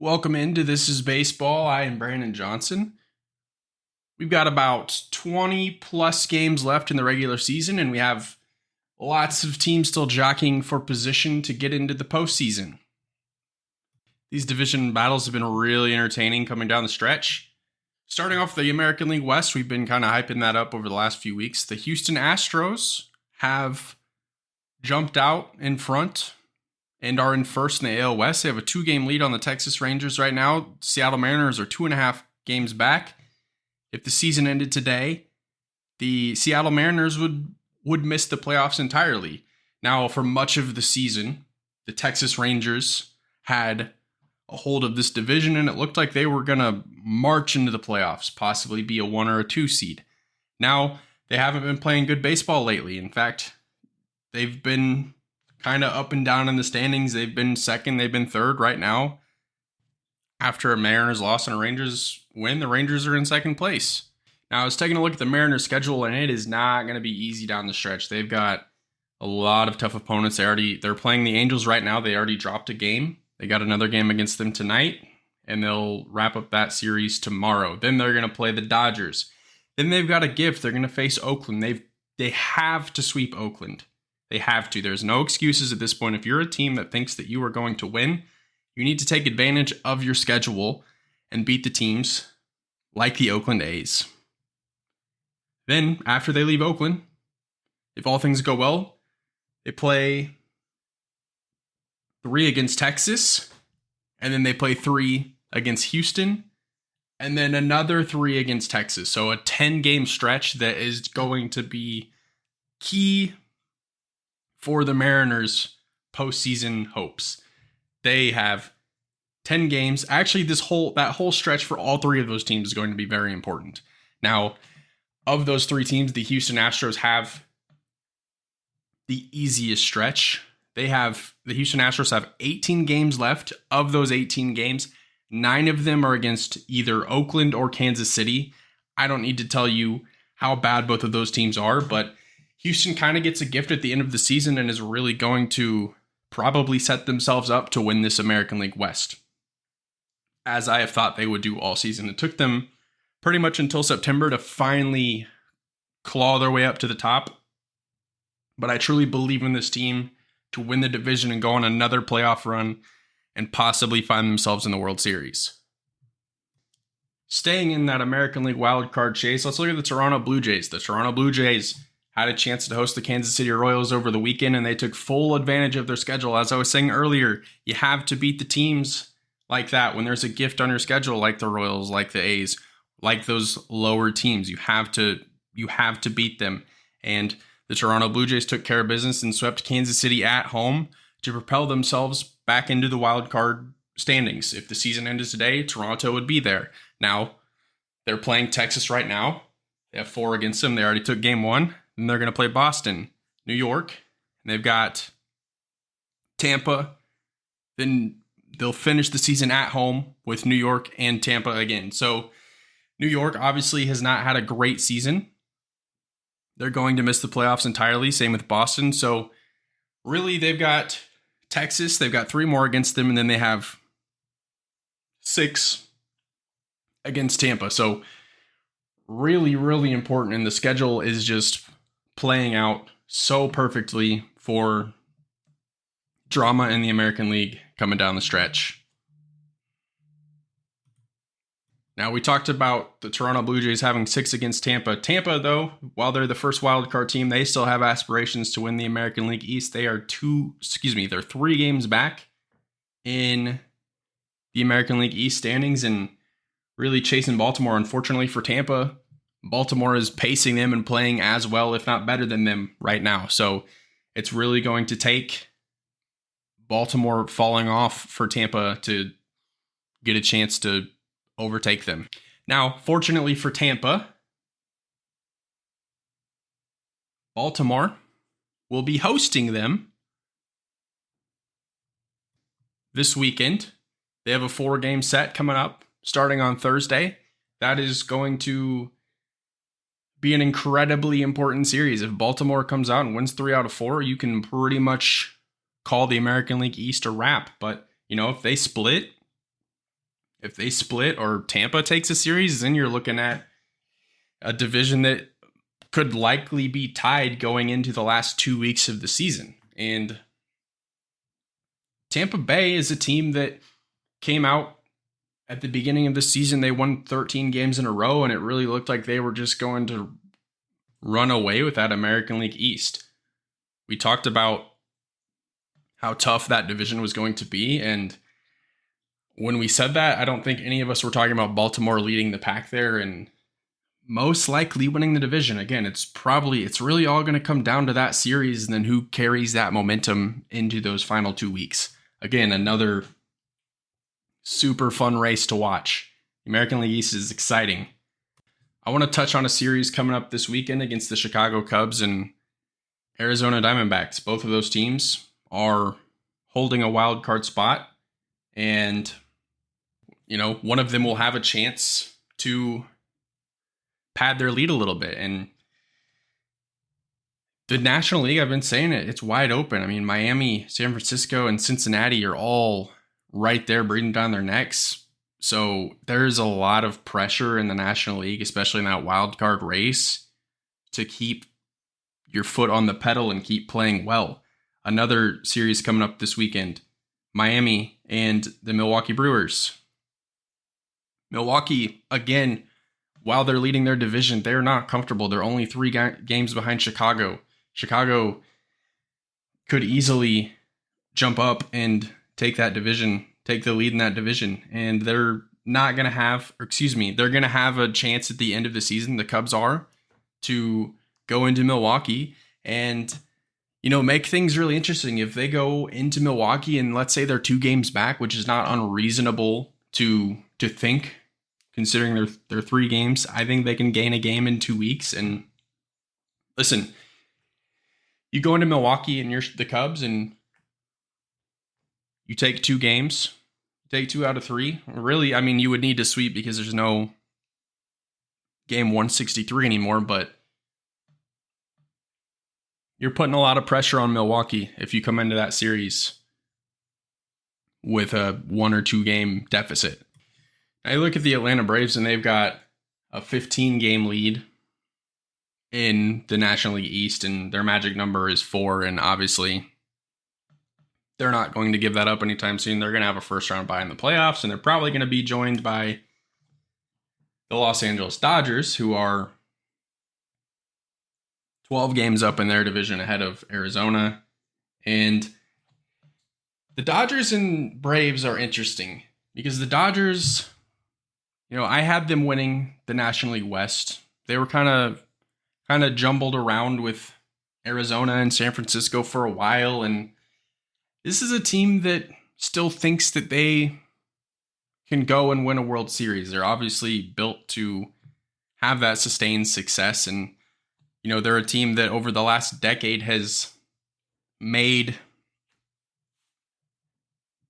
Welcome into This is Baseball. I am Brandon Johnson. We've got about 20 plus games left in the regular season, and we have lots of teams still jockeying for position to get into the postseason. These division battles have been really entertaining coming down the stretch. Starting off the American League West, we've been kind of hyping that up over the last few weeks. The Houston Astros have jumped out in front and are in first in the AL West. They have a 2-game lead on the Texas Rangers right now. Seattle Mariners are 2.5 games back. If the season ended today, the Seattle Mariners would miss the playoffs entirely. Now, for much of the season, the Texas Rangers had a hold of this division, and it looked like they were going to march into the playoffs, possibly be a 1 or a 2 seed. Now, they haven't been playing good baseball lately. In fact, they've been kind of up and down in the standings. They've been second, they've been third right now. After a Mariners loss and a Rangers win, the Rangers are in second place. Now, I was taking a look at the Mariners schedule, and it is not going to be easy down the stretch. They've got a lot of tough opponents. They're playing the Angels right now. They already dropped a game. They got another game against them tonight, and they'll wrap up that series tomorrow. Then they're going to play the Dodgers. Then they've got a gift. They're going to face Oakland. They have to sweep Oakland. They have to. There's no excuses at this point. If you're a team that thinks that you are going to win, you need to take advantage of your schedule and beat the teams like the Oakland A's. Then, after they leave Oakland, if all things go well, they play 3 against Texas, and then they play 3 against Houston, and then another 3 against Texas. So a 10-game stretch that is going to be key for the Mariners' postseason hopes. They have 10 games. Actually, that whole stretch for all 3 of those teams is going to be very important. Now, of those 3 teams, the Houston Astros have the easiest stretch. The Houston Astros have 18 games left. Of those 18 games, 9 of them are against either Oakland or Kansas City. I don't need to tell you how bad both of those teams are, but Houston kind of gets a gift at the end of the season and is really going to probably set themselves up to win this American League West, as I have thought they would do all season. It took them pretty much until September to finally claw their way up to the top, but I truly believe in this team to win the division and go on another playoff run and possibly find themselves in the World Series. Staying in that American League wildcard chase, let's look at the Toronto Blue Jays. The Toronto Blue Jays had a chance to host the Kansas City Royals over the weekend, and they took full advantage of their schedule. As I was saying earlier, you have to beat the teams like that when there's a gift on your schedule, like the Royals, like the A's, like those lower teams. You have to beat them. And the Toronto Blue Jays took care of business and swept Kansas City at home to propel themselves back into the wild card standings. If the season ended today, Toronto would be there. Now, they're playing Texas right now. They have 4 against them. They already took game 1. Then they're going to play Boston, New York, and they've got Tampa. Then they'll finish the season at home with New York and Tampa again. So New York obviously has not had a great season. They're going to miss the playoffs entirely. Same with Boston. So really, they've got Texas. They've got 3 more against them, and then they have 6 against Tampa. So really, really important. And the schedule is just playing out so perfectly for drama in the American League coming down the stretch. Now, we talked about the Toronto Blue Jays having 6 against Tampa. Tampa, though, while they're the first wildcard team, they still have aspirations to win the American League East. They're 3 games back in the American League East standings and really chasing Baltimore. Unfortunately for Tampa, Baltimore is pacing them and playing as well, if not better than them right now. So it's really going to take Baltimore falling off for Tampa to get a chance to overtake them. Now, fortunately for Tampa, Baltimore will be hosting them this weekend. They have a 4-game set coming up starting on Thursday. That is going to be an incredibly important series. If Baltimore comes out and wins 3 out of 4, you can pretty much call the American League East a wrap. But, if they split, If they split or Tampa takes a series, then you're looking at a division that could likely be tied going into the last 2 weeks of the season. And Tampa Bay is a team that came out at the beginning of the season. They won 13 games in a row, and it really looked like they were just going to run away with that American League East. We talked about how tough that division was going to be, and when we said that, I don't think any of us were talking about Baltimore leading the pack there and most likely winning the division. Again, it's really all going to come down to that series and then who carries that momentum into those final 2 weeks. Again, another super fun race to watch. The American League East is exciting. I want to touch on a series coming up this weekend against the Chicago Cubs and Arizona Diamondbacks. Both of those teams are holding a wild card spot, and one of them will have a chance to pad their lead a little bit. And the National League, I've been saying it's wide open. I mean, Miami, San Francisco, and Cincinnati are all right there breathing down their necks. So there's a lot of pressure in the National League, especially in that wild card race, to keep your foot on the pedal and keep playing well. Another series coming up this weekend, Miami and the Milwaukee Brewers. Milwaukee, again, while they're leading their division, they're not comfortable. They're only 3 games behind Chicago. Chicago could easily jump up and take that division, take the lead in that division. And they're not going to they're going to have a chance at the end of the season, the Cubs are, to go into Milwaukee and, make things really interesting. If they go into Milwaukee and let's say they're 2 games back, which is not unreasonable to think, considering they're 3 games, I think they can gain a game in 2 weeks. And listen, you go into Milwaukee and you're the Cubs and you take 2 games, take 2 out of 3. Really, I mean, you would need to sweep because there's no game 163 anymore, but you're putting a lot of pressure on Milwaukee if you come into that series with a 1 or 2 game deficit. I look at the Atlanta Braves and they've got a 15-game lead in the National League East, and their magic number is 4, and obviously they're not going to give that up anytime soon. They're going to have a first-round bye in the playoffs, and they're probably going to be joined by the Los Angeles Dodgers, who are 12 games up in their division ahead of Arizona. And the Dodgers and Braves are interesting because the Dodgers, I had them winning the National League West. They were kind of jumbled around with Arizona and San Francisco for a while, and this is a team that still thinks that they can go and win a World Series. They're obviously built to have that sustained success, and they're a team that over the last decade has made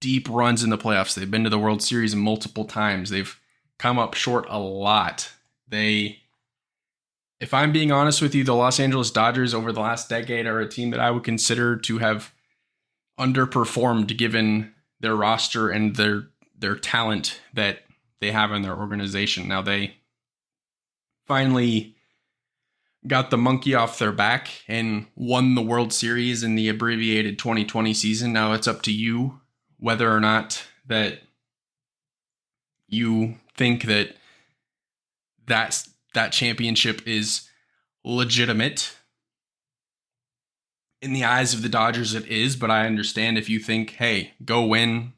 deep runs in the playoffs. They've been to the World Series multiple times. They've come up short a lot. If I'm being honest with you, the Los Angeles Dodgers over the last decade are a team that I would consider to have underperformed given their roster and their talent that they have in their organization. Now they finally got the monkey off their back and won the World Series in the abbreviated 2020 season. Now it's up to you whether or not that you think that championship is legitimate. In the eyes of the Dodgers, it is, but I understand if you think, hey, go win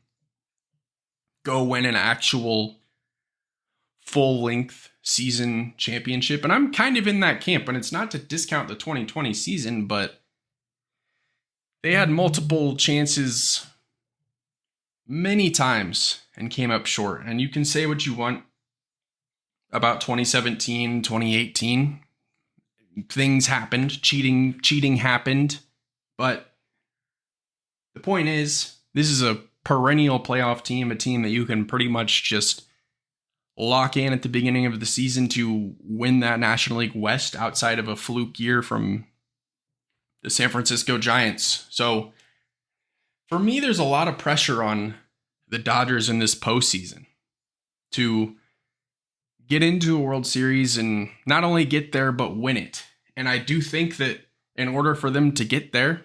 an actual full-length season championship. And I'm kind of in that camp, and it's not to discount the 2020 season, but they had multiple chances many times and came up short. And you can say what you want about 2017, 2018. Things happened, cheating happened, but the point is, this is a perennial playoff team, a team that you can pretty much just lock in at the beginning of the season to win that National League West outside of a fluke year from the San Francisco Giants. So for me, there's a lot of pressure on the Dodgers in this postseason. to get into a World Series and not only get there, but win it. And I do think that in order for them to get there,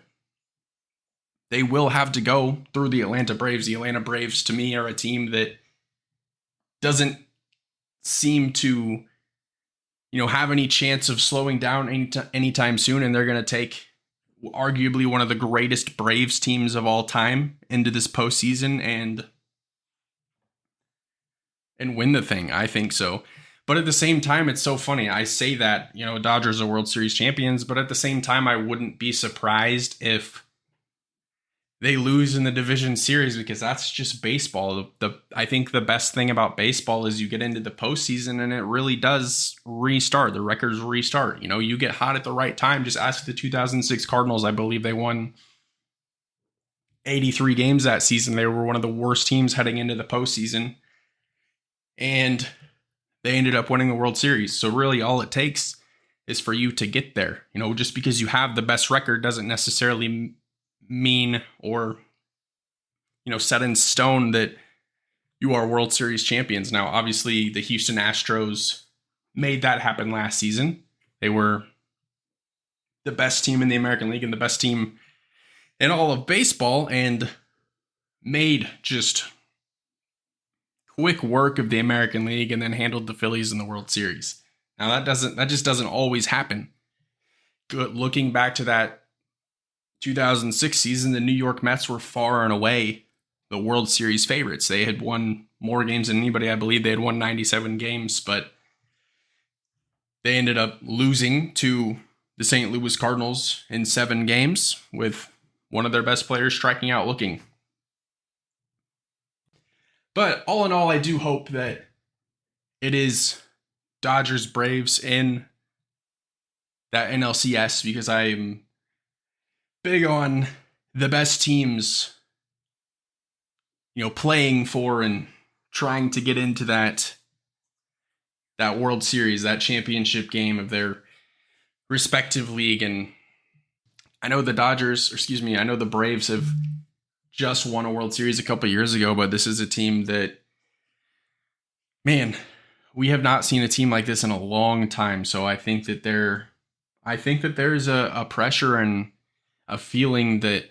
they will have to go through the Atlanta Braves. The Atlanta Braves, to me, are a team that doesn't seem to, have any chance of slowing down anytime soon. And they're going to take arguably one of the greatest Braves teams of all time into this postseason and win the thing. I think so. But at the same time, it's so funny. I say that, Dodgers are World Series champions, but at the same time, I wouldn't be surprised if they lose in the division series, because that's just baseball. I think the best thing about baseball is you get into the postseason and it really does restart. The records restart. You get hot at the right time. Just ask the 2006 Cardinals. I believe they won 83 games that season. They were one of the worst teams heading into the postseason, and they ended up winning the World Series. So really all it takes is for you to get there. Just because you have the best record doesn't necessarily mean or set in stone that you are World Series champions. Now, obviously, the Houston Astros made that happen last season. They were the best team in the American League and the best team in all of baseball, and made just quick work of the American League and then handled the Phillies in the World Series. Now, that just doesn't always happen. Looking back to that 2006 season, the New York Mets were far and away the World Series favorites. They had won more games than anybody. I believe they had won 97 games, but they ended up losing to the St. Louis Cardinals in 7 games with one of their best players striking out looking. But all in all, I do hope that it is Dodgers Braves in that NLCS, because I'm big on the best teams, playing for and trying to get into that World Series, that championship game of their respective league. And I know the Braves have just won a World Series a couple years ago, but this is a team that, man, we have not seen a team like this in a long time. So I think that there's a pressure and a feeling that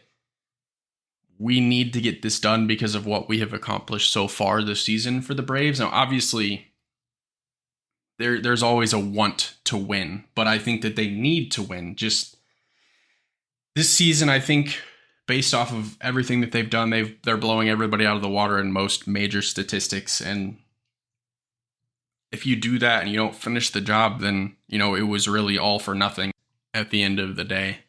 we need to get this done because of what we have accomplished so far this season for the Braves. Now, obviously, there's always a want to win, but I think that they need to win. Just this season, I think, based off of everything that they've done, they're blowing everybody out of the water in most major statistics. And if you do that and you don't finish the job, then, it was really all for nothing at the end of the day.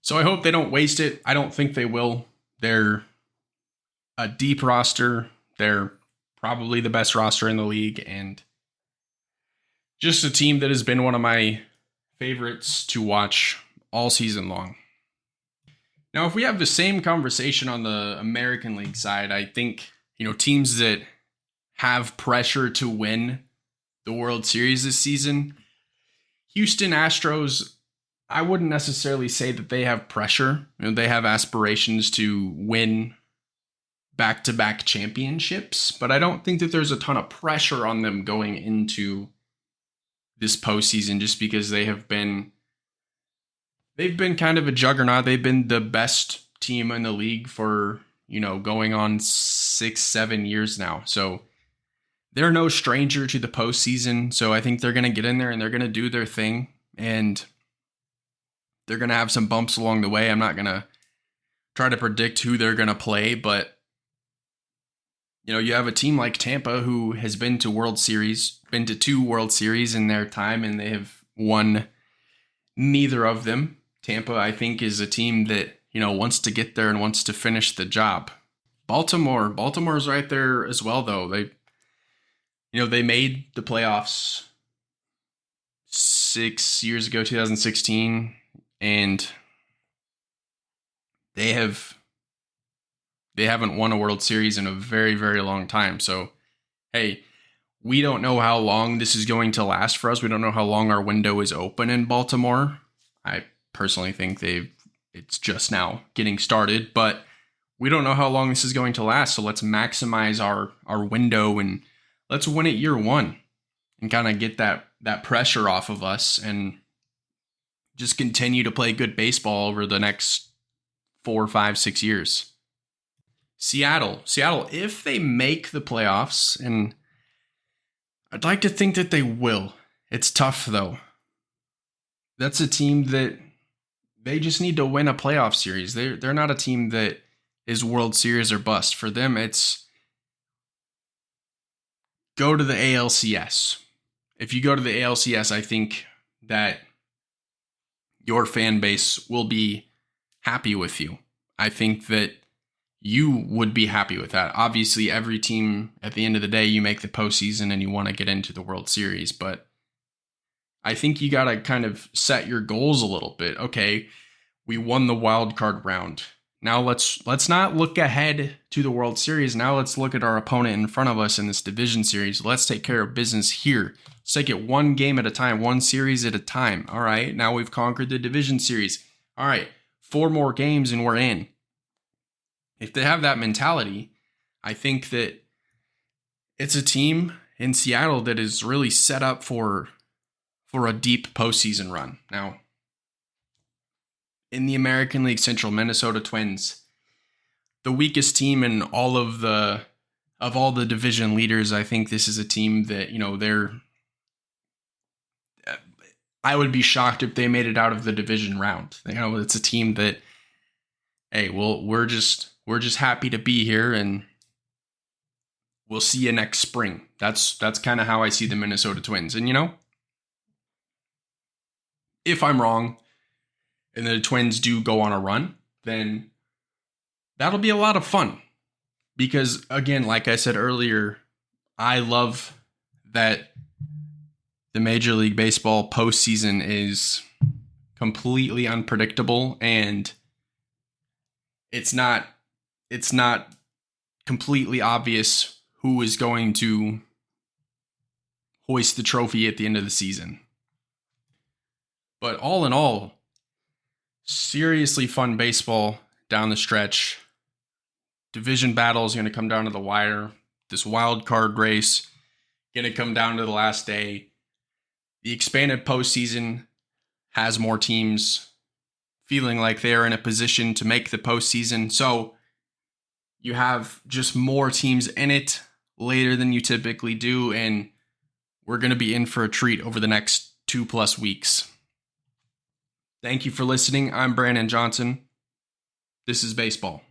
So I hope they don't waste it. I don't think they will. They're a deep roster. They're probably the best roster in the league, and just a team that has been one of my favorites to watch all season long. Now, if we have the same conversation on the American League side, I think, teams that have pressure to win the World Series this season, Houston Astros, I wouldn't necessarily say that they have pressure. They have aspirations to win back-to-back championships, but I don't think that there's a ton of pressure on them going into this postseason, just because they've been kind of a juggernaut. They've been the best team in the league for, going on 6-7 years now. So they're no stranger to the postseason. So I think they're going to get in there and they're going to do their thing, and they're going to have some bumps along the way. I'm not going to try to predict who they're going to play, but you have a team like Tampa who has been to 2 World Series in their time, and they have won neither of them. Tampa, I think, is a team that, wants to get there and wants to finish the job. Baltimore's right there as well, though. They made the playoffs 6 years ago, 2016, and they haven't won a World Series in a very, very long time. So, hey, we don't know how long this is going to last for us. We don't know how long our window is open in Baltimore. I personally think it's just now getting started, but we don't know how long this is going to last. So let's maximize our window and let's win it year one and kind of get that pressure off of us and just continue to play good baseball over the next 4, 5, 6 years. Seattle, if they make the playoffs, and I'd like to think that they will. It's tough though. That's a team that they just need to win a playoff series. They're not a team that is World Series or bust. For them, it's go to the ALCS. If you go to the ALCS, I think that your fan base will be happy with you. I think that you would be happy with that. Obviously, every team, at the end of the day, you make the postseason and you want to get into the World Series. But I think you got to kind of set your goals a little bit. Okay, we won the wild card round. Now let's not look ahead to the World Series. Now let's look at our opponent in front of us in this division series. Let's take care of business here. Let's take it one game at a time, one series at a time. All right, now we've conquered the division series. All right, 4 more games and we're in. If they have that mentality, I think that it's a team in Seattle that is really set up for a deep postseason run. Now, in the American League Central, Minnesota Twins, the weakest team in all of the division leaders. I think this is a team that, I would be shocked if they made it out of the division round. It's a team that, hey, we're just happy to be here and we'll see you next spring. That's kind of how I see the Minnesota Twins. And if I'm wrong and the Twins do go on a run, then that'll be a lot of fun. Because again, like I said earlier, I love that the Major League Baseball postseason is completely unpredictable and it's not completely obvious who is going to hoist the trophy at the end of the season. But all in all, seriously fun baseball down the stretch. Division battle is going to come down to the wire. This wild card race going to come down to the last day. The expanded postseason has more teams feeling like they are in a position to make the postseason. So you have just more teams in it later than you typically do, and we're going to be in for a treat over the next 2+ weeks. Thank you for listening. I'm Brandon Johnson. This is baseball.